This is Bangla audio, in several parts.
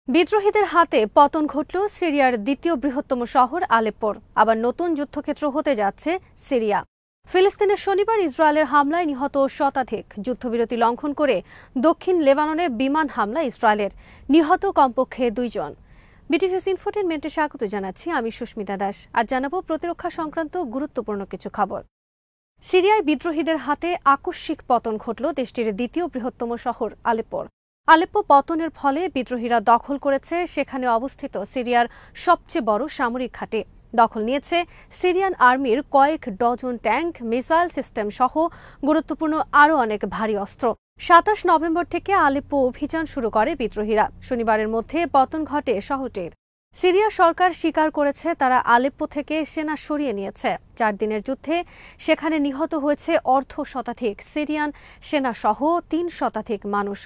বিদ্রোহীদের হাতে পতন ঘটল সিরিয়ার দ্বিতীয় বৃহত্তম শহর আলেপ্পোর। আবার নতুন যুদ্ধক্ষেত্র হতে যাচ্ছে সিরিয়া। ফিলিস্তিনের শনিবার ইসরায়েলের হামলায় নিহত শতাধিক। যুদ্ধবিরতি লঙ্ঘন করে দক্ষিণ লেবাননে বিমান হামলা ইসরায়েলের, নিহত কমপক্ষে 2 জন। বিটিভিউস ইনফোটেইনমেন্টে স্বাগত জানাচ্ছি, আমি সুস্মিতা দাস। আজ জানাবো প্রতিরক্ষা সংক্রান্ত গুরুত্বপূর্ণ কিছু খবর। সিরিয়ায় বিদ্রোহীদের হাতে আকস্মিক পতন ঘটল দেশটির দ্বিতীয় বৃহত্তম শহর আলেপ্পোর। আলেপ্পো পতনের ফলে বিদ্রোহীরা দখল করেছে সেখানে অবস্থিত সিরিয়ার সবচেয়ে বড় সামরিক ঘাঁটি। দখল নিয়েছে সিরিয়ান আর্মির কয়েক ডজন ট্যাঙ্ক, মিসাইল সিস্টেম সহ গুরুত্বপূর্ণ আরও অনেক ভারী অস্ত্র। 27 নভেম্বর থেকে আলেপ্পো অভিযান শুরু করে বিদ্রোহীরা। শনিবারের মধ্যে পতন ঘটে শহরটির। সিরিয়া সরকার স্বীকার করেছে তারা আলেপ্পো থেকে সেনা সরিয়ে নিয়েছে। 4 দিনের যুদ্ধে সেখানে নিহত হয়েছে অর্ধ শতাধিক সিরিয়ান সেনা সহ 3 শতাধিক মানুষ।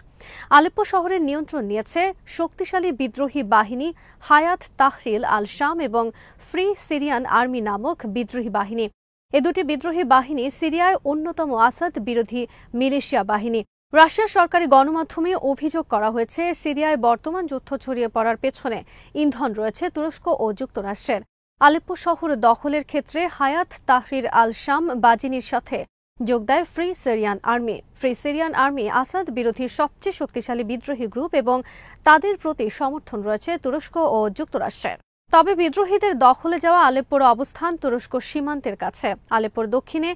আলেপ্পো শহরের নিয়ন্ত্রণ নিয়েছে শক্তিশালী বিদ্রোহী বাহিনী হায়াত তাহরির আল শাম এবং ফ্রি সিরিয়ান আর্মি নামক বিদ্রোহী বাহিনী। এ দুটি বিদ্রোহী বাহিনী সিরিয়ায় অন্যতম আসাদ বিরোধী মিলিশিয়া বাহিনী। রাশিয়ার সরকারি গণমাধ্যমে অভিযোগ করা হয়েছে সিরিয়ায় বর্তমান যুদ্ধ ছড়িয়ে পড়ার পেছনে ইন্ধন রয়েছে তুরস্ক ও যুক্তরাষ্ট্রের। আলেপ্পো শহর দখলের ক্ষেত্রে হায়াত তাহরির আল শাম বাজিনীর সাথে যোগ দেয় free Syrian army. Free Syrian army Asad বিরোধী সবচেয়ে শক্তিশালী বিদ্রোহী গ্রুপ এবং তাদের প্রতি সমর্থন রয়েছে তুরস্ক ও যুক্তরাষ্ট্রের। তবে বিদ্রোহীদের দখলে যাওয়া আলেপ্পোর অবস্থান তুরস্ক সীমান্তের কাছে। আলেপ্পোর দক্ষিণে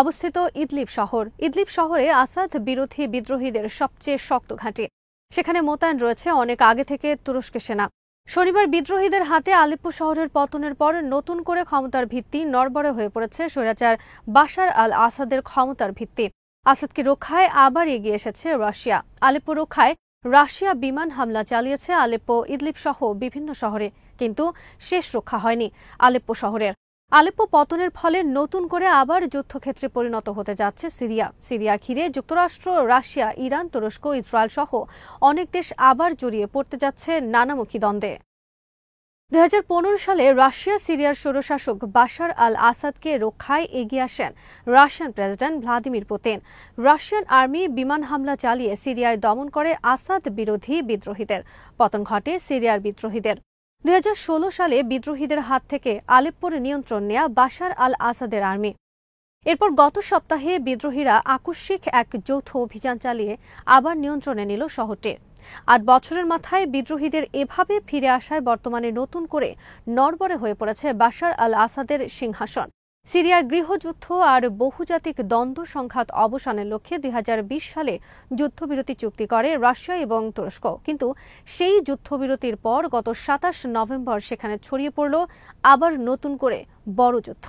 অবস্থিত ইদলিব শহর। ইদলিব শহরে আসাদ বিরোধী বিদ্রোহীদের সবচেয়ে শক্ত ঘাঁটি। সেখানে মোতায়েন রয়েছে অনেক আগে থেকে তুরস্কের সেনা। শনিবার বিদ্রোহীদের হাতে আলেপ্পো শহরের পতনের পর নতুন করে ক্ষমতার ভিত্তি নড়বড়ে হয়ে পড়েছে স্বৈরাচার বাশার আল আসাদের ক্ষমতার ভিত্তি। আসাদকে রক্ষায় আবার এগিয়ে এসেছে রাশিয়া। আলেপ্পো রক্ষায় রাশিয়া বিমান হামলা চালিয়েছে আলেপ্পো, ইদলিব সহ বিভিন্ন শহরে, কিন্তু শেষ রক্ষা হয়নি আলেপ্পো শহরের। আলেপ্পো পতনের ফলে নতুন করে আবার যুদ্ধক্ষেত্রে পরিণত হতে যাচ্ছে সিরিয়া। সিরিয়া ঘিরে যুক্তরাষ্ট্র, রাশিয়া, ইরান, তুরস্ক, ইসরায়েল সহ অনেক দেশ আবার জড়িয়ে পড়তে যাচ্ছে নানামুখী দ্বন্দ্বে। 2015 সালে রাশিয়া সিরিয়ার স্বৈরশাসক বাশার আল আসাদকে রক্ষায় এগিয়ে আসেন Russian president Vladimir Putin. Russian army বিমান হামলা চালিয়ে সিরিয়ায় দমন করে আসাদ বিরোধী বিদ্রোহীদের। পতন ঘটে সিরিয়ার বিদ্রোহীদের। 2016 সালে বিদ্রোহীদের হাত থেকে আলেপ্পোর নিয়ন্ত্রণ নেয়া বাশার আল আসাদের আর্মি। এরপর গত সপ্তাহে বিদ্রোহীরা আকস্মিক এক যৌথ অভিযান চালিয়ে আবার নিয়ন্ত্রণে নিল শহরটি। 8 বছরের মাথায় বিদ্রোহীদের এভাবে ফিরে আসায় বর্তমানে নতুন করে নড়বড়ে হয়ে পড়েছে বাশার আল আসাদের সিংহাসন। সিরিয়ার গৃহযুদ্ধ আর বহুজাতিক দ্বন্দ্ব সংঘাত অবসানের লক্ষ্যে 2020 সালে যুদ্ধবিরতি চুক্তি করে রাশিয়া এবং তুরস্ক। কিন্তু সেই যুদ্ধবিরতির পর গত 27 নভেম্বর সেখানে ছড়িয়ে পড়ল আবার নতুন করে বড় যুদ্ধ।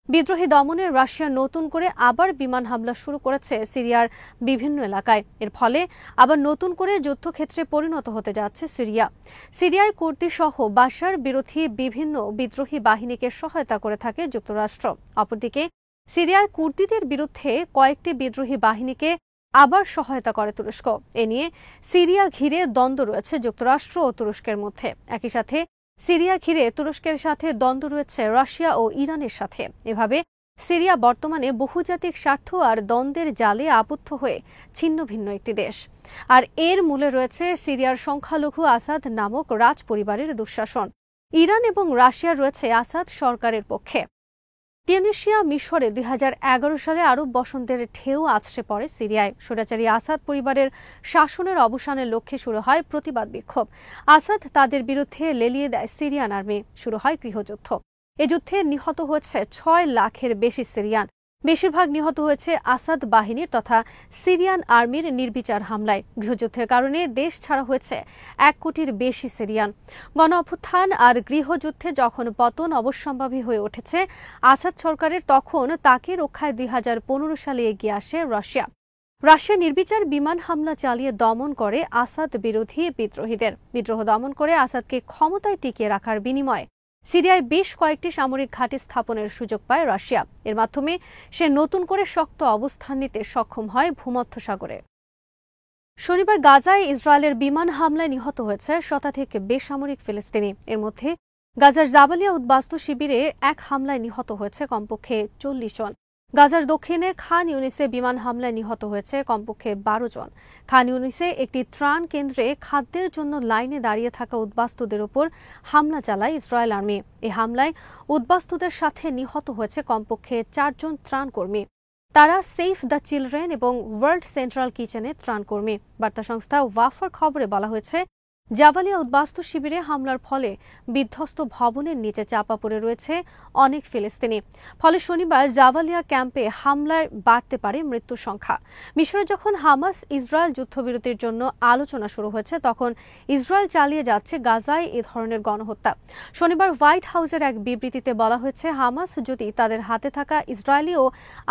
বিদ্রোহী দমনে রাশিয়া নতুন করে আবার বিমান হামলা শুরু করেছে সিরিয়ার বিভিন্ন এলাকায়। এর ফলে আবার নতুন করে যুদ্ধক্ষেত্রে পরিণত হতে যাচ্ছে সিরিয়া। সিরিয়ায় কুর্দি সহ বাশার বিরোধী বিভিন্ন বিদ্রোহী বাহিনীকে সহায়তা করে থাকে যুক্তরাষ্ট্র। অপরদিকে সিরিয়ায় কুর্দিদের বিরুদ্ধে কয়েকটি বিদ্রোহী বাহিনীকে আবার সহায়তা করে তুরস্ক। এ নিয়ে সিরিয়া ঘিরে দ্বন্দ্ব রয়েছে যুক্তরাষ্ট্র ও তুরস্কের মধ্যে। একই সাথে সিরিয়া ঘিরে তুরস্কের সাথে দ্বন্দ্ব রয়েছে রাশিয়া ও ইরানের সাথে। এভাবে সিরিয়া বর্তমানে বহুজাতিক স্বার্থ আর দ্বন্দ্বের জালে আবদ্ধ হয়ে ছিন্ন ভিন্ন একটি দেশ। আর এর মূলে রয়েছে সিরিয়ার সংখ্যালঘু আসাদ নামক রাজ পরিবারের দুঃশাসন। ইরান এবং রাশিয়া রয়েছে আসাদ সরকারের পক্ষে। তিউনিসিয়া, মিশরে 2011 সালে আরব বসন্তের ঢেউ আছড়ে পড়ে সিরিয়ায়। স্বৈরাচারী আসাদ পরিবারের শাসনের অবসানের লক্ষ্যে শুরু হয় প্রতিবাদ বিক্ষোভ। আসাদ তাদের বিরুদ্ধে লেলিয়ে দেয় সিরিয়ান আর্মি। শুরু হয় গৃহযুদ্ধ। এ যুদ্ধে নিহত হয়েছে 6 লাখের বেশি সিরিয়ান। বেশিরভাগ নিহত হয়েছে আসাদ বাহিনীর তথা সিরিয়ান আর্মির নির্বিচার হামলায়। গৃহযুদ্ধের কারণে দেশ ছাড়া হয়েছে 1 কোটির বেশি সিরিয়ান। গণ অভ্যুত্থান আর গৃহযুদ্ধে যখন পতন অবশ্যম্ভাবী হয়ে উঠেছে আসাদ সরকারের, তখন তাকে রক্ষায় 2015 সালে এগিয়ে আসে রাশিয়া। রাশিয়া নির্বিচার বিমান হামলা চালিয়ে দমন করে আসাদ বিরোধী বিদ্রোহীদের। বিদ্রোহ দমন করে আসাদকে ক্ষমতায় টিকিয়ে রাখার বিনিময়ে সিরিয়ায় বেশ কয়েকটি সামরিক ঘাঁটি স্থাপনের সুযোগ পায় রাশিয়া। এর মাধ্যমে সে নতুন করে শক্ত অবস্থান নিতে সক্ষম হয় ভূমধ্যসাগরে। শনিবার গাজায় ইসরায়েলের বিমান হামলায় নিহত হয়েছে শতাধিক বেসামরিক ফিলিস্তিনি। এর মধ্যে গাজার জাবালিয়া উদ্বাস্তু শিবিরে এক হামলায় নিহত হয়েছে কমপক্ষে 40 জন। গাজার দক্ষিণে খান ইউনিসে বিমান হামলায় নিহত হয়েছে কমপক্ষে 12 জন। খান ইউনিসে একটি ত্রাণ কেন্দ্রে খাদ্যের জন্য লাইনে দাঁড়িয়ে থাকা উদ্বাস্তুদের উপর হামলা চালায় ইসরায়েল আর্মি। এই হামলায় উদ্বাস্তুদের সাথে নিহত হয়েছে কমপক্ষে 4 জন ত্রাণকর্মী। তারা সেভ দ্য চিলড্রেন এবং ওয়ার্ল্ড সেন্ট্রাল কিচেনের ত্রাণকর্মী। বার্তা সংস্থা ওয়াফার খবরে বলা হয়েছে, জাবালিয়া উদ্বাস্তু শিবিরে হামলার ফলে বিধ্বস্ত ভবনের নিচে চাপা পড়ে রয়েছে অনেক ফিলিস্তিনি। ফলে শনিবার জাবালিয়া ক্যাম্পে হামলায় বাড়তে পারে মৃত্যুর সংখ্যা। মিশরে যখন হামাস ইসরায়েল যুদ্ধবিরতির জন্য আলোচনা শুরু হয়েছে, তখন ইসরায়েল চালিয়ে যাচ্ছে গাজায় এ ধরনের গণহত্যা। শনিবার হোয়াইট হাউসের এক বিবৃতিতে বলা হয়েছে, হামাস যদি তাদের হাতে থাকা ইসরায়েলি ও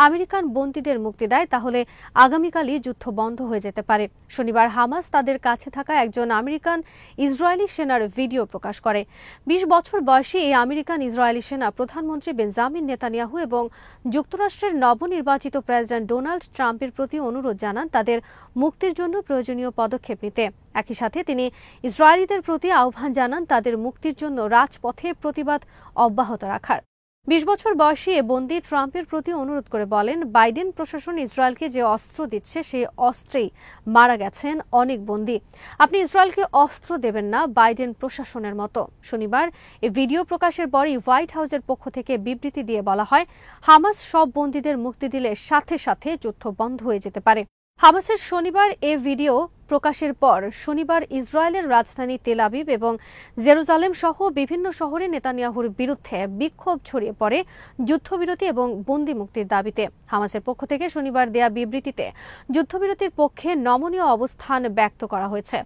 আমেরিকান বন্দীদের মুক্তি দেয়, তাহলে আগামীকালই যুদ্ধ বন্ধ হয়ে যেতে পারে। শনিবার হামাস তাদের কাছে থাকা একজন আমেরিকান ইসরায়েলি সেনার ভিডিও প্রকাশ করে। 20 বছর বয়সী এই আমেরিকান ইসরায়েলি সেনা প্রধানমন্ত্রী বেঞ্জামিন নেতানিয়াহু এবং যুক্তরাষ্ট্রের নবনির্বাচিত প্রেসিডেন্ট ডোনাল্ড ট্রাম্পের প্রতি অনুরোধ জানান তাদের মুক্তির জন্য প্রয়োজনীয় পদক্ষেপ নিতে। একই সাথে তিনি ইসরায়েলিদের প্রতি আহ্বান জানান তাদের মুক্তির জন্য রাজপথে প্রতিবাদ অব্যাহত রাখার। 20 বছর বয়সী এ বন্দী ট্রাম্পের প্রতি অনুরোধ করে বলেন, বাইডেন প্রশাসন ইসরায়েলকে যে অস্ত্র দিচ্ছে সেই অস্ত্রেই মারা গেছেন অনেক বন্দী। আপনি ইসরায়েলকে অস্ত্র দেবেন না বাইডেন প্রশাসনের মতো। শনিবার এই ভিডিও প্রকাশের পরই হোয়াইট হাউসের পক্ষ থেকে বিবৃতি দিয়ে বলা হয়, হামাস সব বন্দীদের মুক্তি দিলে সাথে সাথে যুদ্ধ বন্ধ হয়ে যেতে পারে। হামাসের শনিবার এ ভিডিও প্রকাশের পর শনিবার ইসরায়েলের রাজধানী তেল আবিব এবং জেরুজালেম সহ বিভিন্ন শহরে নেতানিয়াহুর বিরুদ্ধে বিক্ষোভ ছড়িয়ে পড়ে যুদ্ধবিরতি এবং বন্দী মুক্তির দাবিতে। হামাসের পক্ষ থেকে শনিবার দেয়া বিবৃতিতে যুদ্ধবিরতির পক্ষে নমনীয় অবস্থান ব্যক্ত করা হয়েছে।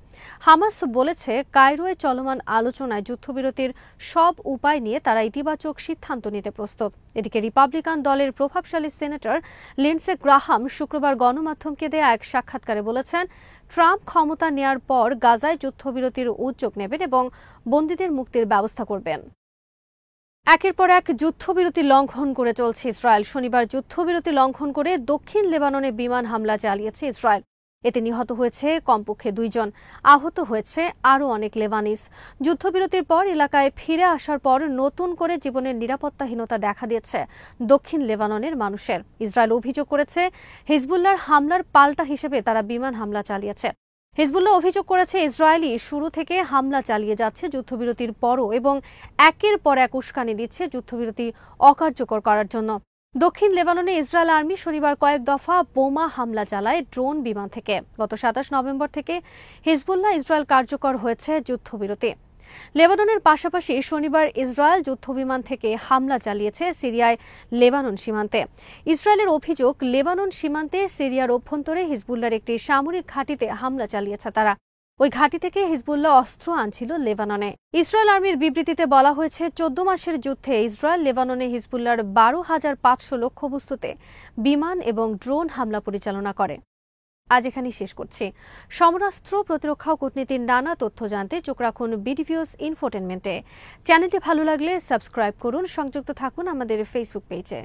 হামাস বলেছে, কায়রোয় চলমান আলোচনায় যুদ্ধবিরতির সব উপায় নিয়ে তারা ইতিবাচক সিদ্ধান্ত নিতে প্রস্তুত। এদিকে রিপাবলিকান দলের প্রভাবশালী সেনেটর লিন্ডসে গ্রাহাম শুক্রবার গণমাধ্যমকে দেয়া এক সাক্ষাৎকারে বলেছেন, ট্রাম্প ক্ষমতা নেয়ার পর গাজায় যুদ্ধবিরতির উদ্যোগ নেবেন এবং বন্দীদের মুক্তির ব্যবস্থা করবেন। একের পর এক যুদ্ধবিরতি লঙ্ঘন করে চলছে ইসরায়েল। শনিবার যুদ্ধবিরতি লঙ্ঘন করে দক্ষিণ লেবাননে বিমান হামলা চালিয়েছে ইসরায়েল। এতে নিহত হয়েছে কমপক্ষে 2 জন, আহত হয়েছে আরও অনেক লেবানিজ। যুদ্ধবিরতির পর এলাকায় ফিরে আসার পর নতুন করে জীবনের নিরাপত্তাহীনতা দেখা দিয়েছে দক্ষিণ লেবাননের মানুষের। ইসরায়েল অভিযোগ করেছে, হিজবুল্লাহর হামলার পাল্টা হিসেবে তারা বিমান হামলা চালিয়েছে। হিজবুল্লাহ অভিযোগ করেছে, ইসরায়েলি শুরু থেকে হামলা চালিয়ে যাচ্ছে যুদ্ধবিরতির পরও এবং একের পর এক উস্কানি দিচ্ছে যুদ্ধবিরতি অকার্যকর করার জন্য। দক্ষিণ লেবাননে ইসরায়েল আর্মি শনিবার কয়েক দফা বোমা হামলা চালায় ড্রোন বিমান থেকে। গত 27 নভেম্বর থেকে হিজবুল্লাহ ইসরায়েল কার্যকর হয়েছে যুদ্ধবিরতি। লেবাননের পাশাপাশি শনিবার ইসরায়েল যুদ্ধবিমান থেকে হামলা চালিয়েছে সিরিয়ায় লেবানন সীমান্তে। ইসরায়েলের অভিযোগ, লেবানন সীমান্তে সিরিয়ার অভ্যন্তরে হিজবুল্লাহর একটি সামরিক ঘাঁটিতে হামলা চালিয়েছে তারা। ওই ঘাঁটি থেকে হিজবুল্লাহ অস্ত্র আনছিল লেবাননে। ইসরায়েল আর্মির বিবৃতিতে বলা হয়েছে, 14 মাসের যুদ্ধে ইসরায়েল লেবাননে হিজবুল্লাহর 12,500 লক্ষ্যবস্তুতে বিমান এবং ড্রোন হামলা পরিচালনা করে। আজ এখানেই শেষ করছি। সমরাস্ত্র, প্রতিরক্ষা ও কূটনীতির নানা তথ্য জানতে চোখ রাখুন বিডিভিউজ ইনফোটেনমেন্টে। চ্যানেলটি ভালো লাগলে সাবস্ক্রাইব করুন, সংযুক্ত থাকুন আমাদের ফেসবুক পেজে।